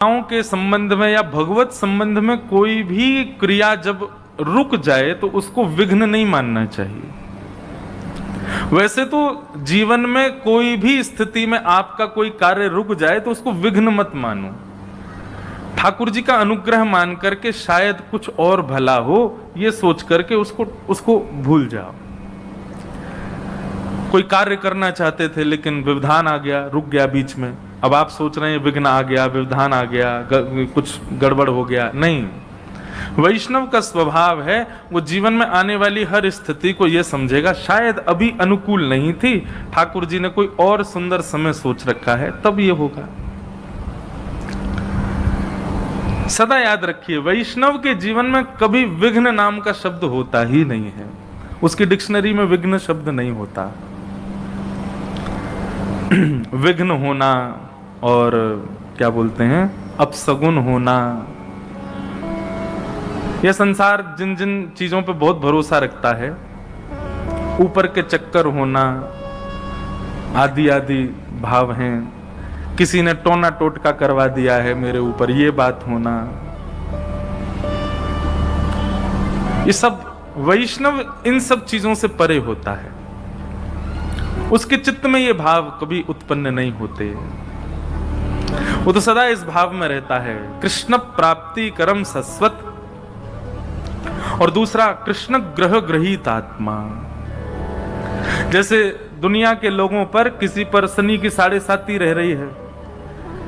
के संबंध में या भगवत संबंध में कोई भी क्रिया जब रुक जाए तो उसको विघ्न नहीं मानना चाहिए। वैसे तो जीवन में कोई भी स्थिति में आपका कोई कार्य रुक जाए तो उसको विघ्न मत मानो। ठाकुर जी का अनुग्रह मान करके शायद कुछ और भला हो, ये सोच करके उसको भूल जाओ। कोई कार्य करना चाहते थे लेकिन व्यवधान आ गया, रुक गया बीच में। अब आप सोच रहे हैं विघ्न आ गया, व्यवधान आ गया, कुछ गड़बड़ हो गया। नहीं, वैष्णव का स्वभाव है वो जीवन में आने वाली हर स्थिति को यह समझेगा शायद अभी अनुकूल नहीं थी, ठाकुर जी ने कोई और सुंदर समय सोच रखा है, तब ये होगा। सदा याद रखिए, वैष्णव के जीवन में कभी विघ्न नाम का शब्द होता ही नहीं है। उसकी डिक्शनरी में विघ्न शब्द नहीं होता। विघ्न होना और क्या बोलते हैं, अपसगुन होना, यह संसार जिन जिन चीजों पे बहुत भरोसा रखता है, ऊपर के चक्कर होना आदि आदि भाव हैं। किसी ने टोना टोटका करवा दिया है मेरे ऊपर, ये बात होना, ये सब वैष्णव इन सब चीजों से परे होता है। उसके चित्त में ये भाव कभी उत्पन्न नहीं होते। वो तो सदा इस भाव में रहता है, कृष्ण प्राप्ति करम सस्वत, और दूसरा कृष्ण ग्रह ग्रहीत आत्मा। जैसे दुनिया के लोगों पर किसी पर शनि की 7.5 रह रही है,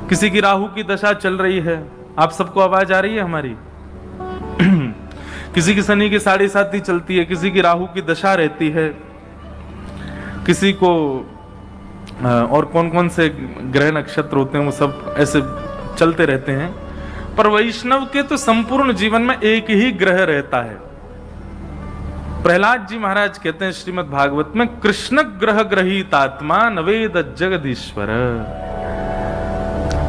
किसी की राहु की दशा चल रही है। आप सबको आवाज आ रही है हमारी? किसी की शनि की 7.5 चलती है, किसी की राहु की दशा रहती है, किसी को और कौन कौन से ग्रह नक्षत्र होते हैं वो सब ऐसे चलते रहते हैं। पर वैष्णव के तो संपूर्ण जीवन में एक ही ग्रह रहता है। प्रहलाद जी महाराज कहते हैं श्रीमद् भागवत में, कृष्ण ग्रह ग्रहीत आत्मा नवेद जगदीश्वर।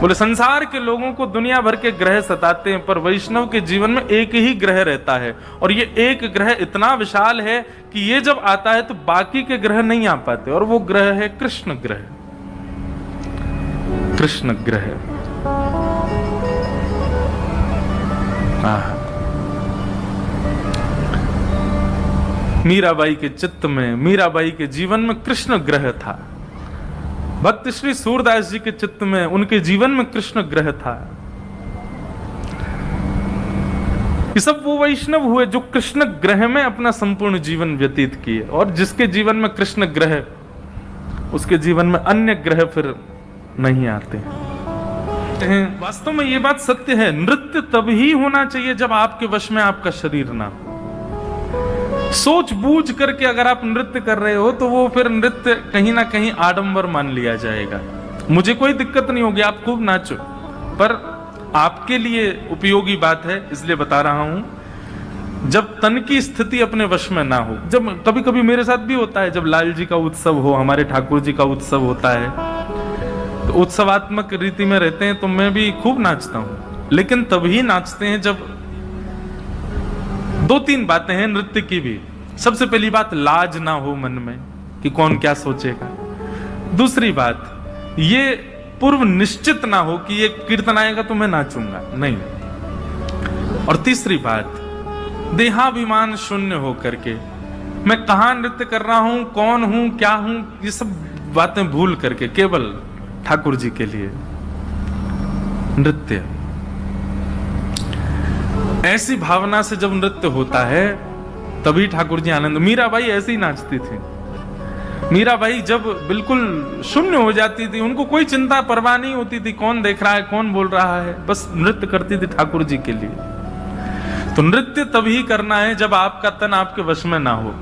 बोले संसार के लोगों को दुनिया भर के ग्रह सताते हैं, पर वैष्णव के जीवन में एक ही ग्रह रहता है। और ये एक ग्रह इतना विशाल है कि ये जब आता है तो बाकी के ग्रह नहीं आ पाते, और वो ग्रह है कृष्ण ग्रह। कृष्ण ग्रह मीराबाई के चित्त में, मीराबाई के जीवन में कृष्ण ग्रह था। भक्त श्री सूरदास जी के चित्त में, उनके जीवन में कृष्ण ग्रह था। ये सब वो वैष्णव हुए जो कृष्ण ग्रह में अपना संपूर्ण जीवन व्यतीत किए, और जिसके जीवन में कृष्ण ग्रह, उसके जीवन में अन्य ग्रह फिर नहीं आते हैं। वास्तव में ये बात सत्य है, नृत्य तभी होना चाहिए जब आपके वश में आपका शरीर ना हो। सोच बूझ करके अगर आप नृत्य कर रहे हो तो वो फिर नृत्य कहीं ना कहीं आडंबर मान लिया जाएगा। मुझे कोई दिक्कत नहीं होगी, आप खूब नाचो, पर आपके लिए उपयोगी बात है इसलिए बता रहा हूं। जब तन की स्थिति अपने वश में ना हो, जब कभी कभी मेरे साथ भी होता है, जब लाल जी का उत्सव हो, हमारे ठाकुर जी का उत्सव होता है, तो उत्सवात्मक रीति में रहते हैं तो मैं भी खूब नाचता हूं। लेकिन तभी नाचते हैं जब 2-3 बातें हैं नृत्य की भी। सबसे पहली बात, लाज ना हो मन में कि कौन क्या सोचेगा। दूसरी बात, ये पूर्व निश्चित ना हो कि ये कीर्तन आएगा तो मैं नाचूंगा, नहीं। और तीसरी बात, देहाभिमान शून्य हो करके मैं कहां नृत्य कर रहा हूं, कौन हूं, क्या हूं, ये सब बातें भूल करके केवल ठाकुर जी के लिए नृत्य। ऐसी भावना से जब नृत्य होता है तभी ठाकुर जी आनंद। मीराबाई ऐसे ही नाचती थी। मीराबाई जब बिल्कुल शून्य हो जाती थी, उनको कोई चिंता परवाह नहीं होती थी कौन देख रहा है, कौन बोल रहा है, बस नृत्य करती थी ठाकुर जी के लिए। तो नृत्य तभी करना है जब आपका तन आपके वश में ना हो,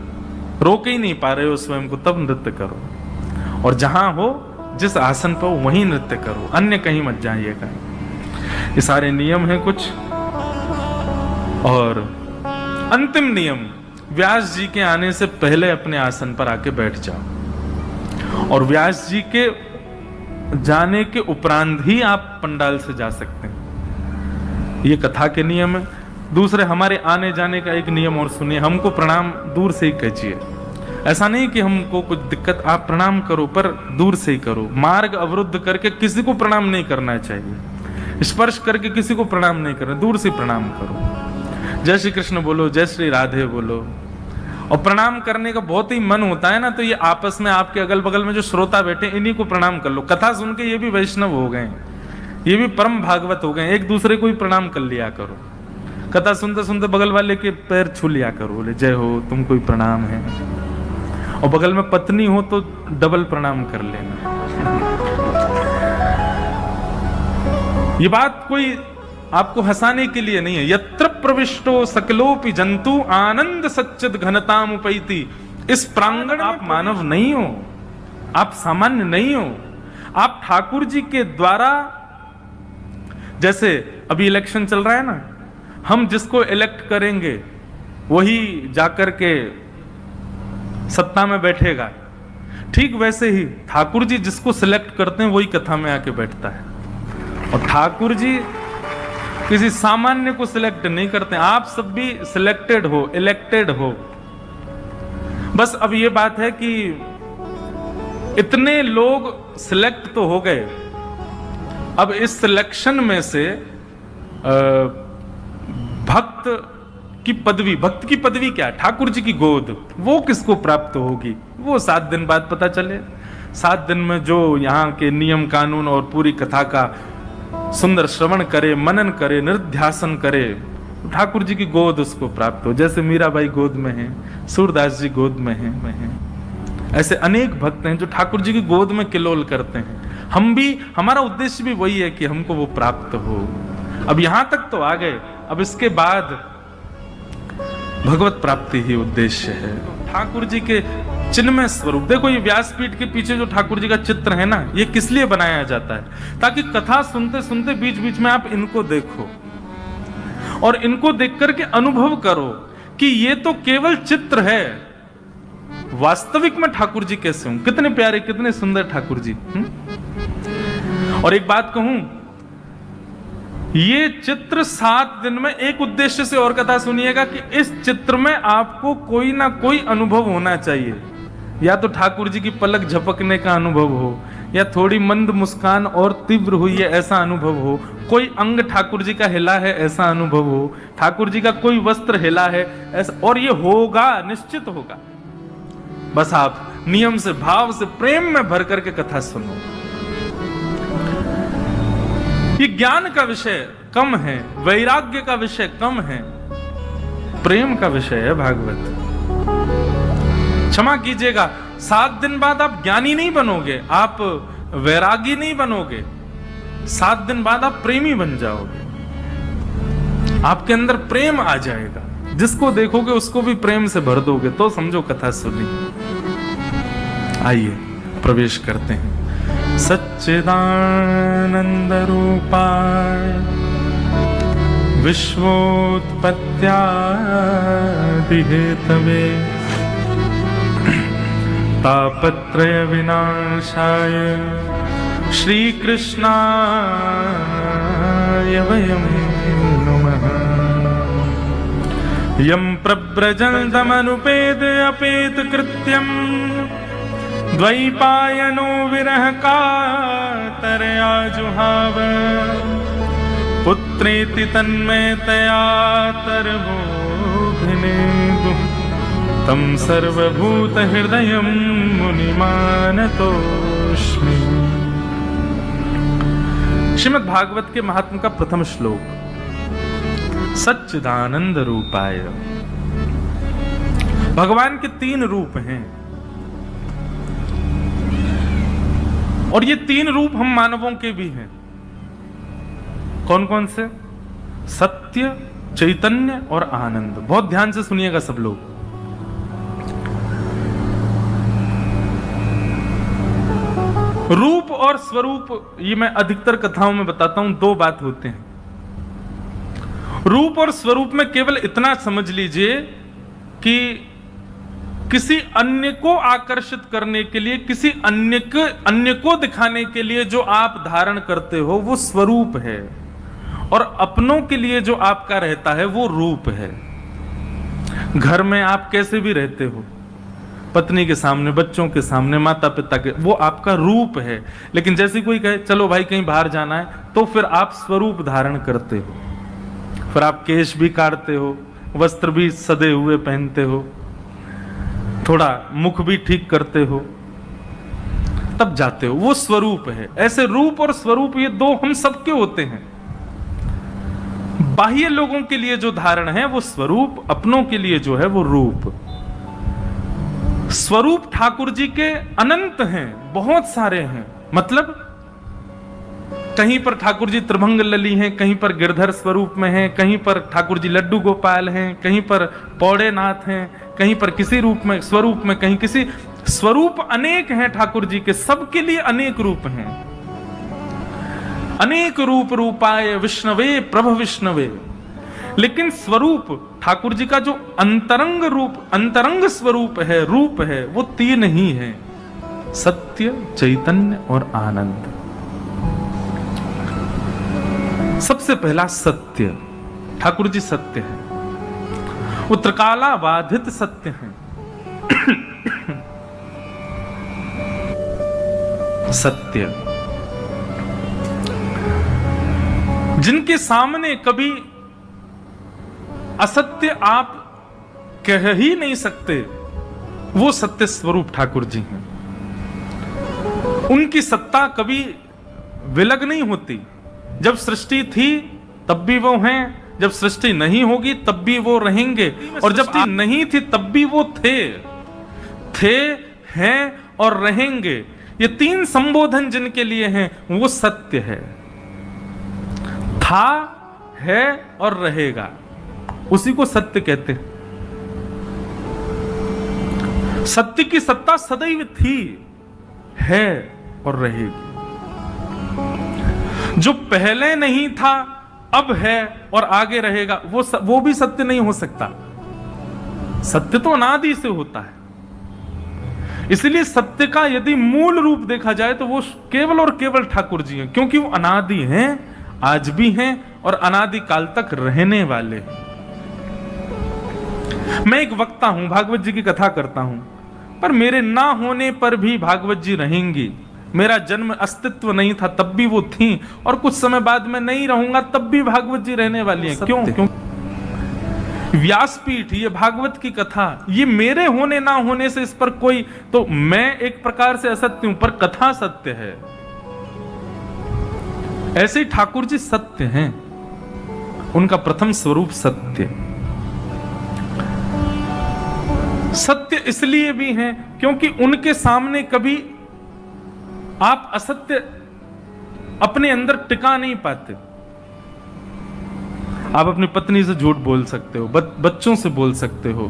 रोक ही नहीं पा रहे हो स्वयं को, तब नृत्य करो। और जहां हो, जिस आसन पर वहीं नृत्य करो, अन्य कहीं मत जाइएगा। ये सारे नियम हैं कुछ। और अंतिम नियम, व्यास जी के आने से पहले अपने आसन पर आके बैठ जाओ, और व्यास जी के जाने के उपरांत ही आप पंडाल से जा सकते हैं। ये कथा के नियम है। दूसरे, हमारे आने जाने का एक नियम और सुनिए, हमको प्रणाम दूर से ही कीजिए। ऐसा नहीं कि हमको कुछ दिक्कत, आप प्रणाम करो पर दूर से ही करो। मार्ग अवरुद्ध करके किसी को प्रणाम नहीं करना चाहिए। स्पर्श करके किसी को प्रणाम नहीं करना, दूर से प्रणाम करो। जय श्री कृष्ण बोलो, जय श्री राधे बोलो। और प्रणाम करने का बहुत ही मन होता है ना, तो ये आपस में आपके अगल बगल में जो श्रोता बैठे इन्हीं को प्रणाम कर लो। कथा सुन के ये भी वैष्णव हो गए, ये भी परम भागवत हो गए। एक दूसरे को ही प्रणाम कर लिया करो। कथा सुनते सुनते बगल वाले के पैर छू लिया करो, बोले जय हो, तुमको ही प्रणाम है। और बगल में पत्नी हो तो डबल प्रणाम कर लेना। ये बात कोई आपको हंसाने के लिए नहीं है। यत्र प्रविष्टो सकलोपि जंतु आनंद सच्चिद घनताम उपैति। इस प्रांगण में आप मानव नहीं हो, आप सामान्य नहीं हो। आप ठाकुर जी के द्वारा, जैसे अभी इलेक्शन चल रहा है ना, हम जिसको इलेक्ट करेंगे वही जाकर के सत्ता में बैठेगा, ठीक वैसे ही ठाकुर जी जिसको सिलेक्ट करते हैं वही कथा में आके बैठता है। और ठाकुर जी किसी सामान्य को सिलेक्ट नहीं करते। आप सब भी सिलेक्टेड हो, इलेक्टेड हो। बस अब ये बात है कि इतने लोग सिलेक्ट तो हो गए, अब इस सिलेक्शन में से भक्त की पदवी, भक्त की पदवी क्या है? ठाकुर जी की गोद, वो किसको प्राप्त होगी वो 7 दिन बाद पता चले। 7 दिन में जो यहाँ के नियम कानून और पूरी कथा का सुंदर श्रवण करे, मनन करे, निध्यासन करे, ठाकुर जी की गोद उसको प्राप्त हो। जैसे मीराबाई गोद में है, सूरदास जी गोद में है, ऐसे अनेक भक्त हैं जो ठाकुर जी की गोद में किलोल करते हैं। हम भी, हमारा उद्देश्य भी वही है कि हमको वो प्राप्त हो। अब यहां तक तो आ गए, अब इसके बाद भगवत प्राप्ति ही उद्देश्य है। ठाकुर जी के चिन्मय स्वरूप देखो, ये व्यासपीठ के पीछे जो ठाकुर जी का चित्र है ना, ये किस लिए बनाया जाता है? ताकि कथा सुनते सुनते बीच बीच में आप इनको देखो और इनको देख करके अनुभव करो कि ये तो केवल चित्र है, वास्तविक में ठाकुर जी कैसे हों, कितने प्यारे, कितने सुंदर ठाकुर जी। और एक बात कहूं, ये चित्र 7 दिन में एक उद्देश्य से और कथा सुनिएगा कि इस चित्र में आपको कोई ना कोई अनुभव होना चाहिए। या तो ठाकुर जी की पलक झपकने का अनुभव हो, या थोड़ी मंद मुस्कान और तीव्र हुई है ऐसा अनुभव हो, कोई अंग ठाकुर जी का हिला है ऐसा अनुभव हो, ठाकुर जी का कोई वस्त्र हिला है ऐसा, और ये होगा, निश्चित होगा। बस आप नियम से, भाव से, प्रेम में भर करके कथा सुनो। ये ज्ञान का विषय कम है, वैराग्य का विषय कम है, प्रेम का विषय है भागवत। क्षमा कीजिएगा, 7 दिन बाद आप ज्ञानी नहीं बनोगे, आप वैरागी नहीं बनोगे, 7 दिन बाद आप प्रेमी बन जाओगे। आपके अंदर प्रेम आ जाएगा, जिसको देखोगे उसको भी प्रेम से भर दोगे, तो समझो कथा सुनी। आइए प्रवेश करते हैं। सच्चिदानंद रूपाय विश्वोत्पत्त्यादि हेतवे तापत्रय विनाशाय श्रीकृष्णाय वयं नमः। यं प्रव्रजन्तमनुपेद अपेत कृत्यं द्वैपायनो विरह कातरया जुहाव पुत्रेति तन्मयतया तरवोऽभिनेदुः तं सर्वभूत हृदयं मुनिमानतोऽस्मि। श्रीमद् भागवत के महात्म का प्रथम श्लोक, सच्चिदानंद रूपाय। भगवान के 3 रूप हैं और ये 3 रूप हम मानवों के भी हैं। कौन कौन से? सत्य, चैतन्य और आनंद। बहुत ध्यान से सुनिएगा सब लोग। रूप और स्वरूप, ये मैं अधिकतर कथाओं में बताता हूं, 2 बात होते हैं। रूप और स्वरूप में केवल इतना समझ लीजिए कि किसी अन्य को आकर्षित करने के लिए, किसी अन्य को दिखाने के लिए जो आप धारण करते हो वो स्वरूप है, और अपनों के लिए जो आपका रहता है वो रूप है। घर में आप कैसे भी रहते हो, पत्नी के सामने, बच्चों के सामने, माता पिता के, वो आपका रूप है। लेकिन जैसे कोई कहे चलो भाई कहीं बाहर जाना है, तो फिर आप स्वरूप धारण करते हो, फिर आप केश भी काटते हो, वस्त्र भी सदे हुए पहनते हो, थोड़ा मुख भी ठीक करते हो, तब जाते हो। वो स्वरूप है। ऐसे रूप और स्वरूप ये दो हम सबके होते हैं। बाह्य लोगों के लिए जो धारण है वो स्वरूप, अपनों के लिए जो है वो रूप। स्वरूप ठाकुर जी के अनंत हैं, बहुत सारे हैं। मतलब कहीं पर ठाकुर जी त्रिभंग लली हैं, कहीं पर गिरधर स्वरूप में हैं, कहीं पर ठाकुर जी लड्डू गोपाल हैं, कहीं पर पौड़े नाथ हैं, कहीं पर किसी रूप में, स्वरूप में, कहीं किसी स्वरूप। अनेक हैं ठाकुर जी के, सबके लिए अनेक रूप हैं। अनेक रूप रूपाय विष्णवे प्रभ विष्णवे। लेकिन स्वरूप ठाकुर जी का जो अंतरंग रूप, अंतरंग स्वरूप है, रूप है, वो तीन ही है, सत्य, चैतन्य और आनंद। सबसे पहला सत्य, ठाकुर जी सत्य है, वो त्रिकाला बाधित सत्य है। सत्य जिनके सामने कभी असत्य आप कह ही नहीं सकते, वो सत्य स्वरूप ठाकुर जी हैं। उनकी सत्ता कभी विलग नहीं होती। जब सृष्टि थी तब भी वो हैं, जब सृष्टि नहीं होगी तब भी वो रहेंगे, और जब नहीं थी तब भी वो थे, हैं और रहेंगे। ये तीन संबोधन जिनके लिए हैं वो सत्य है। था, है और रहेगा, उसी को सत्य कहते हैं। सत्य की सत्ता सदैव थी, है और रहेगी। जो पहले नहीं था, अब है और आगे रहेगा, वो भी सत्य नहीं हो सकता। सत्य तो अनादि से होता है। इसलिए सत्य का यदि मूल रूप देखा जाए तो वो केवल और केवल ठाकुर जी हैं, क्योंकि वो अनादि हैं, आज भी हैं और अनादि काल तक रहने वाले हैं। मैं एक वक्ता हूं, भागवत जी की कथा करता हूं, पर मेरे ना होने पर भी भागवत जी रहेंगी। मेरा जन्म अस्तित्व नहीं था तब भी वो थी, और कुछ समय बाद मैं नहीं रहूंगा तब भी भागवत जी रहने वाली हैं। क्यों? व्यासपीठ, ये भागवत की कथा, ये मेरे होने ना होने से इस पर कोई, तो मैं एक प्रकार से असत्य हूं, पर कथा सत्य है। ऐसे ही ठाकुर जी सत्य हैं, उनका प्रथम स्वरूप सत्य। सत्य इसलिए भी हैं क्योंकि उनके सामने कभी आप असत्य अपने अंदर टिका नहीं पाते। आप अपनी पत्नी से झूठ बोल सकते हो, बच्चों से बोल सकते हो,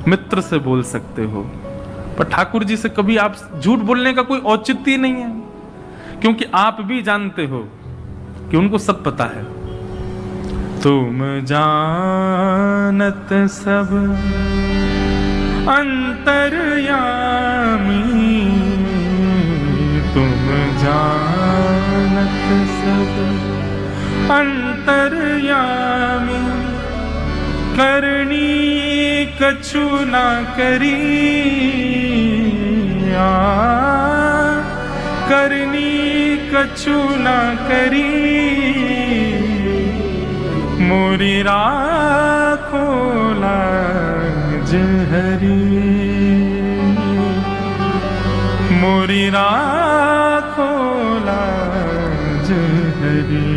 मित्र से बोल सकते हो, पर ठाकुर जी से कभी आप झूठ बोलने का कोई औचित्य नहीं है, क्योंकि आप भी जानते हो कि उनको सब पता है। तुम जानत सब अंतर्यामी, तुम जानत सब अंतर्यामी, करनी कछु ना करी, करनी कछु ना करी, मोरी राखो लाज हरी, मोरी राखो लाज हरी।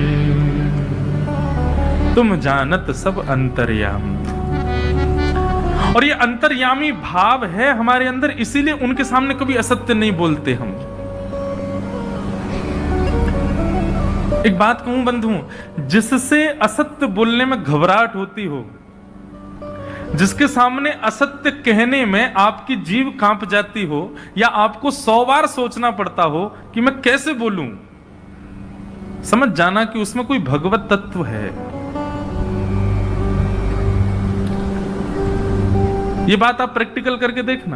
तुम जानत सब अंतर्यामी, और ये अंतर्यामी भाव है हमारे अंदर, इसीलिए उनके सामने कभी असत्य नहीं बोलते हम। एक बात कहूं बंधु, जिससे असत्य बोलने में घबराहट होती हो, जिसके सामने असत्य कहने में आपकी जीभ कांप जाती हो, या आपको 100 बार सोचना पड़ता हो कि मैं कैसे बोलूं, समझ जाना कि उसमें कोई भगवत तत्व है। ये बात आप प्रैक्टिकल करके देखना।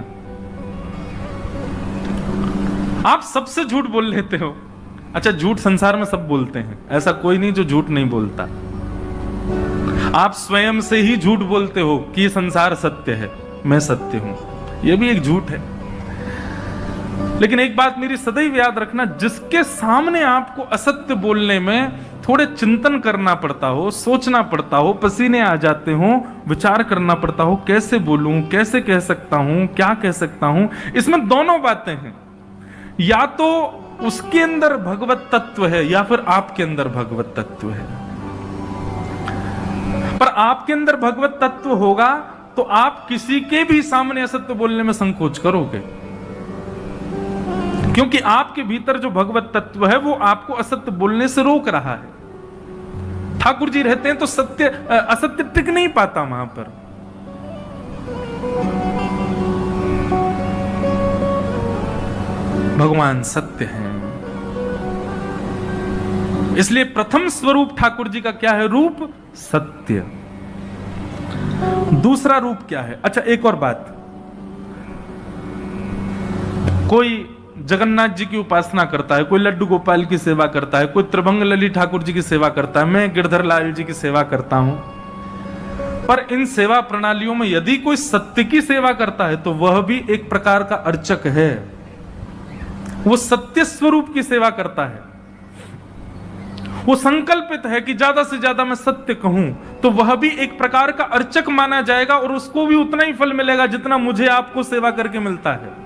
आप सबसे झूठ बोल लेते हो। अच्छा, झूठ संसार में सब बोलते हैं, ऐसा कोई नहीं जो झूठ नहीं बोलता। आप स्वयं से ही झूठ बोलते हो कि ये संसार सत्य है, मैं सत्य हूं। यह भी एक झूठ है। लेकिन एक बात मेरी सदैव याद रखना, जिसके सामने आपको असत्य बोलने में थोड़े चिंतन करना पड़ता हो, सोचना पड़ता हो, पसीने आ जाते हो, विचार करना पड़ता हो, कैसे बोलूं, कैसे कह सकता हूं, क्या कह सकता हूं, इसमें दोनों बातें हैं। या तो उसके अंदर भगवत तत्व है या फिर आपके अंदर भगवत तत्व है। पर आपके अंदर भगवत तत्व होगा तो आप किसी के भी सामने असत्य बोलने में संकोच करोगे, क्योंकि आपके भीतर जो भगवत तत्व है वो आपको असत्य बोलने से रोक रहा है। ठाकुर जी रहते हैं तो सत्य असत्य टिक नहीं पाता वहां पर। भगवान सत्य हैं, इसलिए प्रथम स्वरूप ठाकुर जी का क्या है? रूप सत्य। दूसरा रूप क्या है? अच्छा, एक और बात, कोई जगन्नाथ जी की उपासना करता है, कोई लड्डू गोपाल की सेवा करता है, कोई त्रिभंग ललित ठाकुर जी की सेवा करता है, मैं गिरधर लाल जी की सेवा करता हूं। पर इन सेवा प्रणालियों में यदि कोई सत्य की सेवा करता है तो वह भी एक प्रकार का अर्चक है, वो सत्य स्वरूप की सेवा करता है। वो संकल्पित है कि ज्यादा से ज्यादा मैं सत्य कहूं, तो वह भी एक प्रकार का अर्चक माना जाएगा और उसको भी उतना ही फल मिलेगा जितना मुझे आपको सेवा करके मिलता है।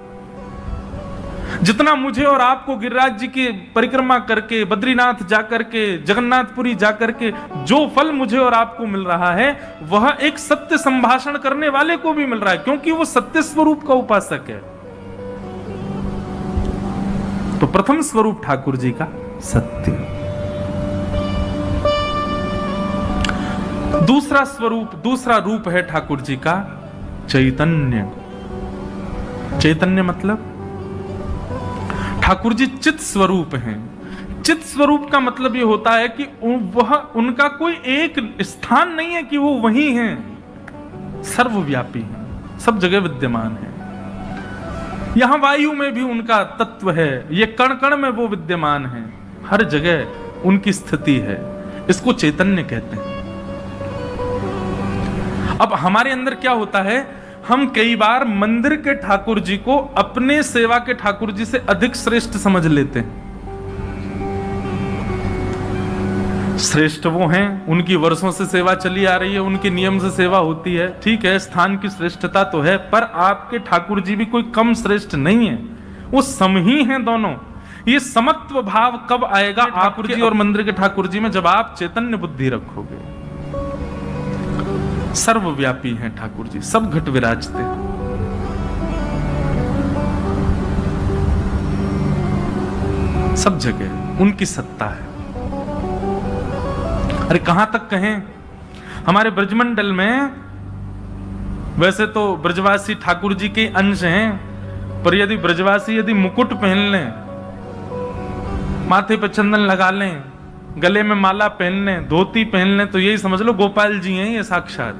जितना मुझे और आपको गिरिराज जी की परिक्रमा करके, बद्रीनाथ जाकर के, जगन्नाथपुरी जाकर के जो फल मुझे और आपको मिल रहा है, वह एक सत्य संभाषण करने वाले को भी मिल रहा है, क्योंकि वो सत्य स्वरूप का उपासक है। तो प्रथम स्वरूप ठाकुर जी का सत्य। दूसरा स्वरूप, दूसरा रूप है ठाकुर जी का चैतन्य। चैतन्य मतलब ठाकुर जी चित स्वरूप हैं। चित स्वरूप का मतलब यह होता है कि वह उनका कोई एक स्थान नहीं है कि वो वहीं हैं, सर्वव्यापी हैं, सब जगह विद्यमान है। यहां वायु में भी उनका तत्व है, ये कण कण में वो विद्यमान है, हर जगह उनकी स्थिति है। इसको चैतन्य कहते हैं। अब हमारे अंदर क्या होता है, हम कई बार मंदिर के ठाकुर जी को अपने सेवा के ठाकुर जी से अधिक श्रेष्ठ समझ लेते हैं। श्रेष्ठ वो हैं, उनकी वर्षों से सेवा चली आ रही है, उनके नियम से सेवा होती है, ठीक है, स्थान की श्रेष्ठता तो है, पर आपके ठाकुर जी भी कोई कम श्रेष्ठ नहीं है, वो सम ही हैं दोनों। ये समत्व भाव कब आएगा ठाकुर जी और मंदिर के ठाकुर जी में? जब आप चैतन्य बुद्धि रखोगे। सर्वव्यापी हैं ठाकुर जी, सब घट विराजते हैं। सब जगह उनकी सत्ता है। अरे कहां तक कहें, हमारे ब्रजमंडल में वैसे तो ब्रजवासी ठाकुर जी के अंश हैं, पर यदि ब्रजवासी यदि मुकुट पहन लें, माथे पर चंदन लगा लें, गले में माला पहन लें, धोती पहन लें, तो यही समझ लो गोपाल जी हैं ये साक्षात।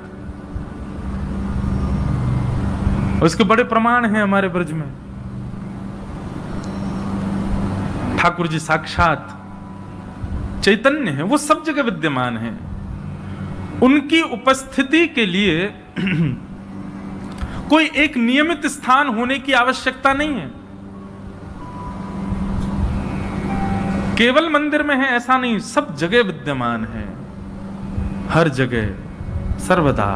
और इसके बड़े प्रमाण हैं हमारे ब्रज में। ठाकुर जी साक्षात चैतन्य है, वो सब जगह विद्यमान है। उनकी उपस्थिति के लिए कोई एक नियमित स्थान होने की आवश्यकता नहीं है। केवल मंदिर में है ऐसा नहीं, सब जगह विद्यमान है, हर जगह सर्वदा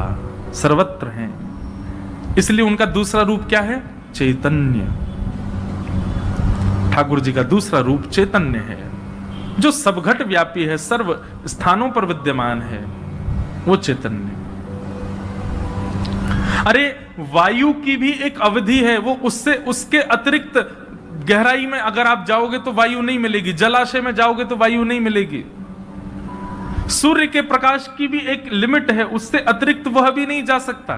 सर्वत्र हैं। इसलिए उनका दूसरा रूप क्या है? चैतन्य। ठाकुर जी का दूसरा रूप चैतन्य है, जो सब घट व्यापी है, सर्व स्थानों पर विद्यमान है, वो चैतन्य। अरे वायु की भी एक अवधि है, वो उससे उसके अतिरिक्त गहराई में अगर आप जाओगे तो वायु नहीं मिलेगी, जलाशय में जाओगे तो वायु नहीं मिलेगी। सूर्य के प्रकाश की भी एक लिमिट है, उससे अतिरिक्त वह भी नहीं जा सकता।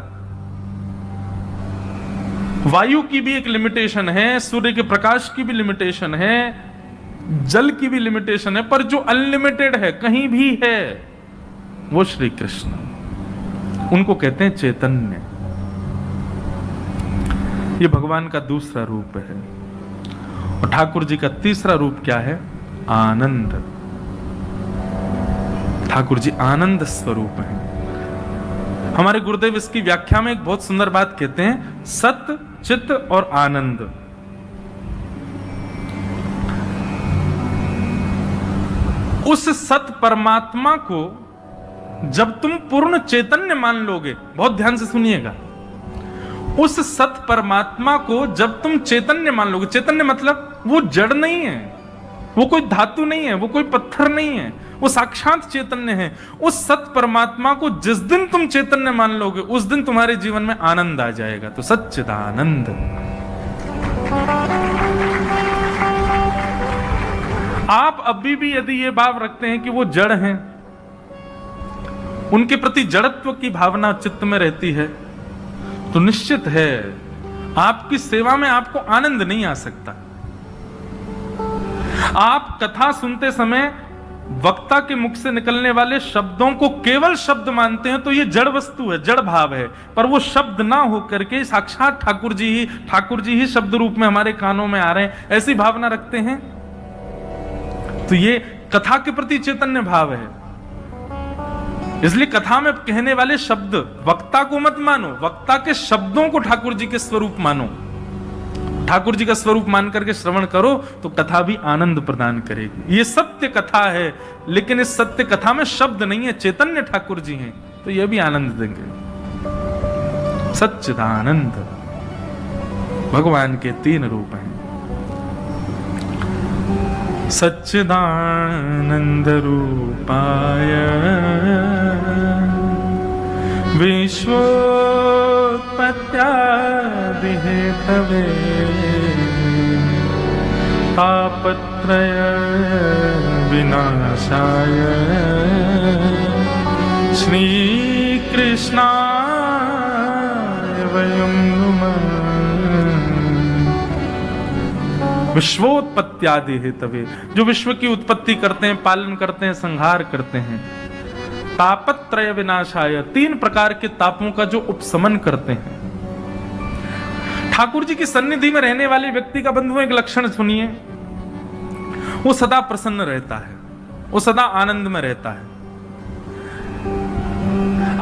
वायु की भी एक लिमिटेशन है, सूर्य के प्रकाश की भी लिमिटेशन है, जल की भी लिमिटेशन है, पर जो अनलिमिटेड है, कहीं भी है, वो श्री कृष्ण। उनको कहते हैं चैतन्य। ये भगवान का दूसरा रूप है। और ठाकुर जी का तीसरा रूप क्या है? आनंद। ठाकुर जी आनंद स्वरूप हैं। हमारे गुरुदेव इसकी व्याख्या में एक बहुत सुंदर बात कहते हैं, सत्य, चित्त और आनंद। उस सत परमात्मा को जब तुम पूर्ण चैतन्य मान लोगे, बहुत ध्यान से सुनिएगा, उस सत परमात्मा को जब तुम चैतन्य मान लोगे, चैतन्य मतलब वो जड़ नहीं है, वो कोई धातु नहीं है, वो कोई पत्थर नहीं है, वो साक्षात चैतन्य है। उस सत परमात्मा को जिस दिन तुम चैतन्य मान लोगे, उस दिन तुम्हारे जीवन में आनंद आ जाएगा। तो सच्चिदानंद। आप अभी भी यदि ये भाव रखते हैं कि वो जड़ हैं, उनके प्रति जड़त्व की भावना चित्त में रहती है, तो निश्चित है आपकी सेवा में आपको आनंद नहीं आ सकता। आप कथा सुनते समय वक्ता के मुख से निकलने वाले शब्दों को केवल शब्द मानते हैं, तो ये जड़ वस्तु है, जड़ भाव है। पर वो शब्द ना होकर के साक्षात ठाकुर जी ही शब्द रूप में हमारे कानों में आ रहे हैं, ऐसी भावना रखते हैं, तो ये कथा के प्रति चैतन्य भाव है। इसलिए कथा में कहने वाले शब्द, वक्ता को मत मानो, वक्ता के शब्दों को ठाकुर जी के स्वरूप मानो। ठाकुर जी का स्वरूप मान करके श्रवण करो तो कथा भी आनंद प्रदान करेगी। ये सत्य कथा है, लेकिन इस सत्य कथा में शब्द नहीं है, चैतन्य ठाकुर जी हैं, तो ये भी आनंद देंगे। सच्चिदानंद भगवान के 3 रूप हैं। सच्चिदानंद रूपाय विश्वोत्पत्त्यादि हेतवे तापत्रय विनाशाय श्री कृष्णाय वयं नुमः। विश्वोत्पत्त्यादि हेतवे, जो विश्व की उत्पत्ति करते हैं, पालन करते हैं, संहार करते हैं। तापत्रय विनाशाय, 3 प्रकार के तापों का जो उपशमन करते हैं। ठाकुर जी की सन्निधि में रहने वाले व्यक्ति का बंधुओं एक लक्षण सुनिए, वो सदा प्रसन्न रहता है, वो सदा आनंद में रहता है।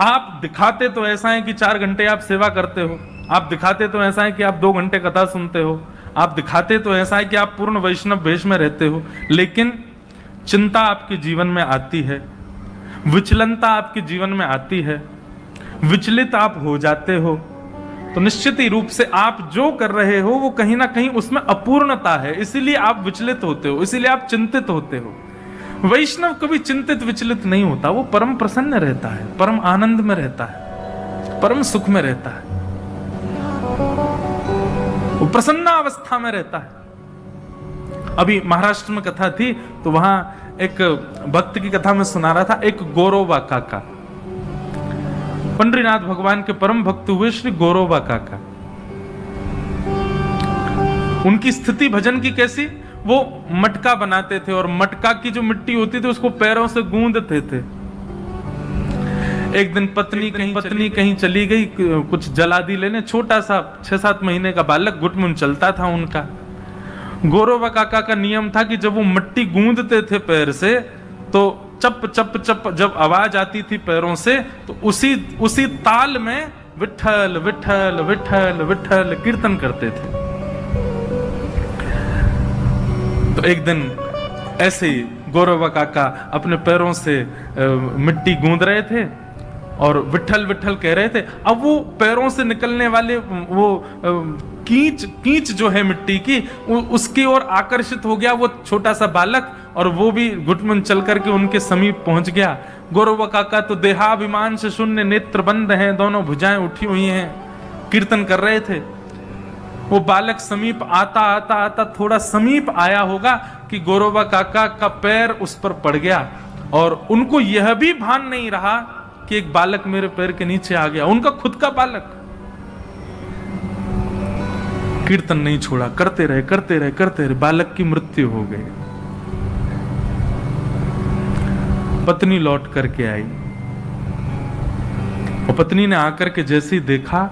आप दिखाते तो ऐसा है कि 4 घंटे आप सेवा करते हो, आप दिखाते तो ऐसा है कि आप 2 घंटे कथा सुनते हो, आप दिखाते तो ऐसा है कि आप पूर्ण वैष्णव वेश में रहते हो, लेकिन चिंता आपके जीवन में आती है, विचलनता आपके जीवन में आती है, विचलित आप हो जाते हो, तो निश्चित ही रूप से आप जो कर रहे हो वो कहीं ना कहीं उसमें अपूर्णता है, इसीलिए आप विचलित होते हो, इसीलिए आप चिंतित होते हो। वैष्णव कभी चिंतित विचलित नहीं होता, वो परम प्रसन्न रहता है, परम आनंद में रहता है, परम सुख में रहता है, वो प्रसन्न अवस्था में रहता है। अभी महाराष्ट्र में कथा थी, तो वहां एक भक्त की कथा में सुना रहा था, एक गोरोबा काका, पंडरीनाथ भगवान के परम भक्त हुए श्री गोरोबा काका। उनकी स्थिति भजन की कैसी, वो मटका बनाते थे और मटका की जो मिट्टी होती थी उसको पैरों से गूंदते थे। एक दिन पत्नी कहीं चली गई कुछ जलादी लेने, छोटा सा 6-7 महीने का बालक गुटमुन चलता था उनका। गोरोबा काका का नियम था कि जब वो मिट्टी गूंदते थे पैर से, तो चप चप चप जब आवाज आती थी पैरों से, तो उसी ताल में विठल विठल विठल विठल कीर्तन करते थे। तो एक दिन ऐसे ही गोरोबा काका अपने पैरों से मिट्टी गूंद रहे थे और विठल विठल कह रहे थे। अब वो पैरों से निकलने वाले वो कीच जो है मिट्टी की, उसकी ओर आकर्षित हो गया वो छोटा सा बालक, और वो भी घुटमुन चल करके उनके समीप पहुंच गया। गोरोबा काका तो देहाभिमान से शून्य, नेत्र बंद हैं, दोनों भुजाएं उठी हुई हैं, कीर्तन कर रहे थे। वो बालक समीप आता आता आता थोड़ा समीप आया होगा कि गोरोबा काका का पैर उस पर पड़ गया, और उनको यह भी भान नहीं रहा कि एक बालक मेरे पैर के नीचे आ गया, उनका खुद का बालक। कीर्तन नहीं छोड़ा, करते रहे, बालक की मृत्यु हो गई। पत्नी लौट करके आई, और पत्नी ने आकर के जैसे ही देखा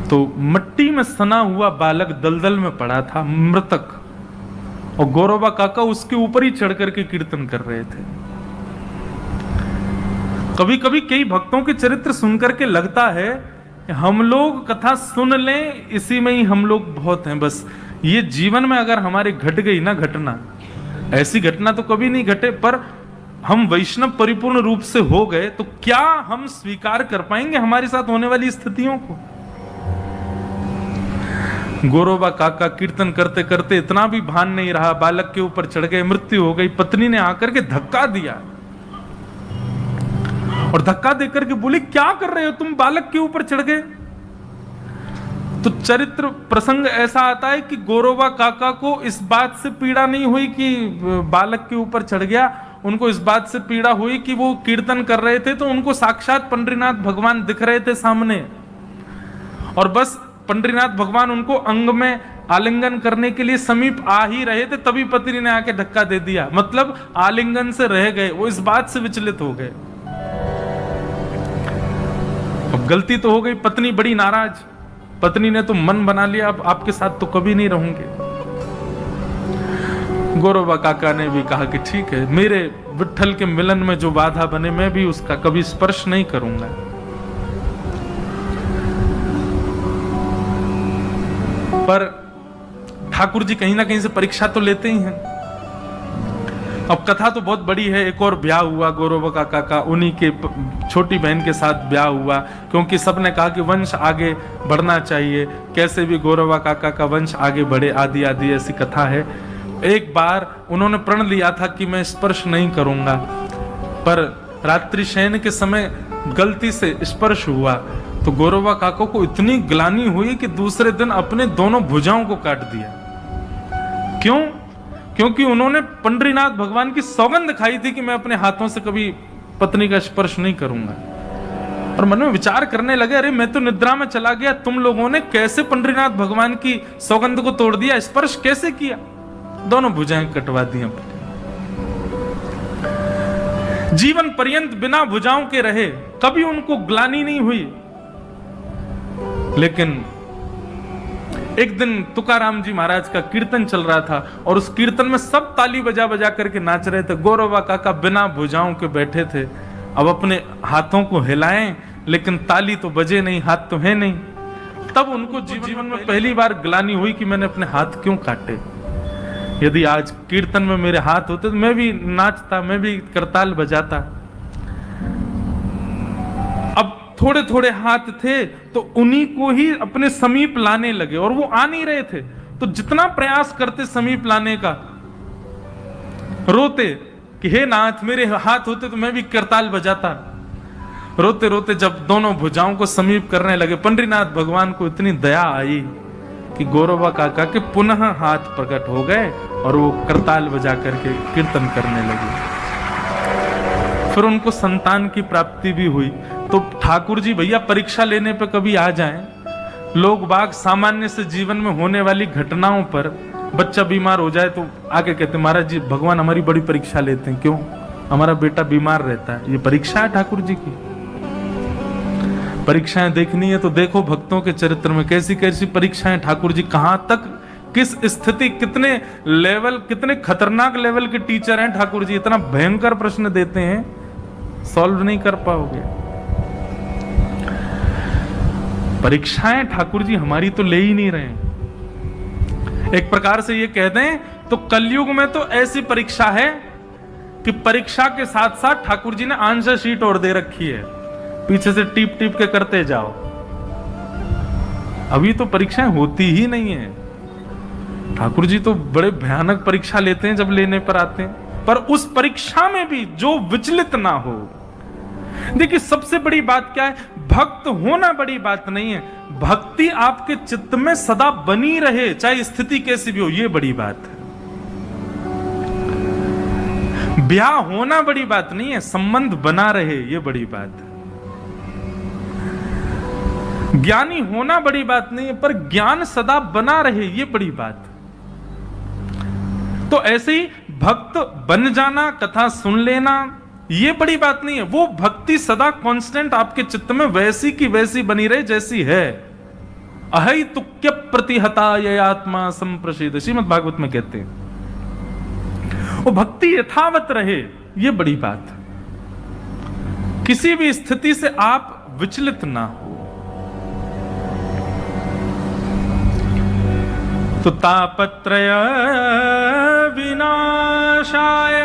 तो मिट्टी में सना हुआ बालक दलदल में पड़ा था, मृतक, और गोरोबा काका उसके ऊपर ही चढ़ करके कीर्तन कर रहे थे। कभी कभी कई भक्तों के चरित्र सुनकर के लगता है कि हम लोग कथा सुन लें, इसी में ही हम लोग बहुत हैं, बस ये जीवन में अगर हमारे घट गई ना घटना, ऐसी घटना तो कभी नहीं घटे, पर हम वैष्णव परिपूर्ण रूप से हो गए तो क्या हम स्वीकार कर पाएंगे हमारे साथ होने वाली स्थितियों को? गोरोबा काका कीर्तन करते करते इतना भी भान नहीं रहा, बालक के ऊपर चढ़ गए, मृत्यु हो गई। पत्नी ने आकर के धक्का दिया और धक्का देकर के बोली, क्या कर रहे हो तुम, बालक के ऊपर चढ़ गए। तो चरित्र प्रसंग ऐसा आता है कि गोरोबा काका को इस बात से पीड़ा नहीं हुई कि बालक के ऊपर चढ़ गया, उनको इस बात से पीड़ा हुई कि वो कीर्तन कर रहे थे तो उनको साक्षात पंडरीनाथ भगवान दिख रहे थे सामने, और बस पंडरीनाथ भगवान उनको अंग में आलिंगन करने के लिए समीप आ ही रहे थे, तभी पत्नी ने आके धक्का दे दिया, मतलब आलिंगन से रह गए, वो इस बात से विचलित हो गए। अब गलती तो हो गई, पत्नी बड़ी नाराज, पत्नी ने तो मन बना लिया अब आपके साथ तो कभी नहीं रहूंगे। गोरोबा काका ने भी कहा कि ठीक है, मेरे विट्ठल के मिलन में जो बाधा बने मैं भी उसका कभी स्पर्श नहीं करूंगा। पर ठाकुर जी कहीं ना कहीं से परीक्षा तो लेते ही हैं। अब कथा तो बहुत बड़ी है, एक और ब्याह हुआ गोरोबा काका का, उन्हीं के छोटी बहन के साथ ब्याह हुआ, क्योंकि सबने कहा कि वंश आगे बढ़ना चाहिए, कैसे भी गोरोबा काका का वंश आगे बढ़े, आदि आदि ऐसी कथा है। एक बार उन्होंने प्रण लिया था कि मैं स्पर्श नहीं करूंगा, पर रात्रि शयन के समय गलती से स्पर्श हुआ तो गोरोबा काका को इतनी ग्लानि हुई कि दूसरे दिन अपने दोनों भुजाओं को काट दिया। क्यों? क्योंकि उन्होंने पंडरीनाथ भगवान की सौगंध खाई थी कि मैं अपने हाथों से कभी पत्नी का स्पर्श नहीं करूंगा, और मन में विचार करने लगे, अरे मैं तो निद्रा में चला गया, तुम लोगों ने कैसे पंडरीनाथ भगवान की सौगंध को तोड़ दिया, स्पर्श कैसे किया? दोनों भुजाएं कटवा दी। जीवन पर्यंत बिना भुजाओं के रहे, कभी उनको ग्लानि नहीं हुई। लेकिन एक दिन तुकाराम जी महाराज का कीर्तन चल रहा था और उस कीर्तन में सब ताली बजा बजा करके नाच रहे थे, गोरोबा काका बिना भुजाओं के बैठे थे। अब अपने हाथों को हिलाएं लेकिन ताली तो बजे नहीं, हाथ तो है नहीं। तब उनको जीवन में पहली बार ग्लानि हुई कि मैंने अपने हाथ क्यों काटे। यदि आज कीर्तन में मेरे हाथ होते तो मैं भी नाचता, मैं भी करताल बजाता। अब थोड़े थोड़े हाथ थे तो उन्हीं को ही अपने समीप लाने लगे, और वो आ नहीं रहे थे, तो जितना प्रयास करते समीप लाने का, रोते कि हे नाथ मेरे हाथ होते तो मैं भी करताल बजाता। रोते रोते जब दोनों भुजाओं को समीप करने लगे, पंडरीनाथ भगवान को इतनी दया आई कि गोरोबा काका के पुनः हाथ प्रकट हो गए और वो करताल बजा करके कीर्तन करने लगे। फिर उनको संतान की प्राप्ति भी हुई। तो ठाकुर जी भैया परीक्षा लेने पे कभी आ जाएं। लोग बाग सामान्य से जीवन में होने वाली घटनाओं पर, बच्चा बीमार हो जाए तो आके कहते महाराज जी भगवान हमारी बड़ी परीक्षा लेते हैं, क्यों? हमारा बेटा बीमार रहता है, ये परीक्षा है ठाकुर जी की। परीक्षाएं देखनी है तो देखो भक्तों के चरित्र में कैसी कैसी परीक्षाएं ठाकुर जी कहां तक, किस स्थिति, कितने लेवल, कितने खतरनाक लेवल के टीचर हैं ठाकुर जी। इतना भयंकर प्रश्न देते हैं, सॉल्व नहीं कर पाओगे। परीक्षाएं ठाकुर जी हमारी तो ले ही नहीं रहे। एक प्रकार से ये कह दें तो कलयुग में तो ऐसी परीक्षा है कि परीक्षा के साथ साथ ठाकुर जी ने आंसर शीट और दे रखी है, पीछे से टीप टीप के करते जाओ। अभी तो परीक्षाएं होती ही नहीं है। ठाकुर जी तो बड़े भयानक परीक्षा लेते हैं जब लेने पर आते हैं, पर उस परीक्षा में भी जो विचलित ना हो। देखिए सबसे बड़ी बात क्या है, भक्त होना बड़ी बात नहीं है, भक्ति आपके चित्त में सदा बनी रहे, चाहे स्थिति कैसी भी हो, ये बड़ी बात है। ब्याह होना बड़ी बात नहीं है, संबंध बना रहे, ये बड़ी बात है। ज्ञानी होना बड़ी बात नहीं है, पर ज्ञान सदा बना रहे, ये बड़ी बात है। तो ऐसे ही भक्त बन जाना, कथा सुन लेना, ये बड़ी बात नहीं है। वो भक्ति सदा कांस्टेंट आपके चित्त में वैसी की वैसी बनी रहे जैसी है। अहै तुक्य प्रतिहता ये आत्मा संप्रसिद्ध, श्रीमद् भागवत में कहते हैं। वो भक्ति यथावत रहे, ये बड़ी बात है। किसी भी स्थिति से आप विचलित ना हो। तो तापत्रय विनाशाय,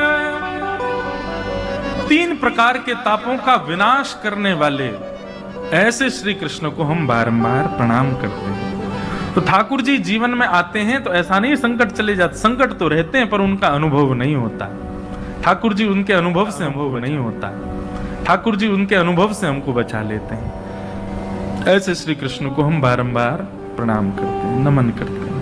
3 प्रकार के तापों का विनाश करने वाले ऐसे श्री कृष्ण को हम बारंबार प्रणाम करते हैं। तो ठाकुर जी जीवन में आते हैं तो ऐसा नहीं संकट चले जाते, संकट तो रहते हैं पर उनका अनुभव नहीं होता। ठाकुर जी उनके अनुभव से अनुभव नहीं होता, ठाकुर जी उनके अनुभव से हमको बचा लेते हैं। ऐसे श्री कृष्ण को हम बारंबार प्रणाम करते हैं, नमन करते हैं।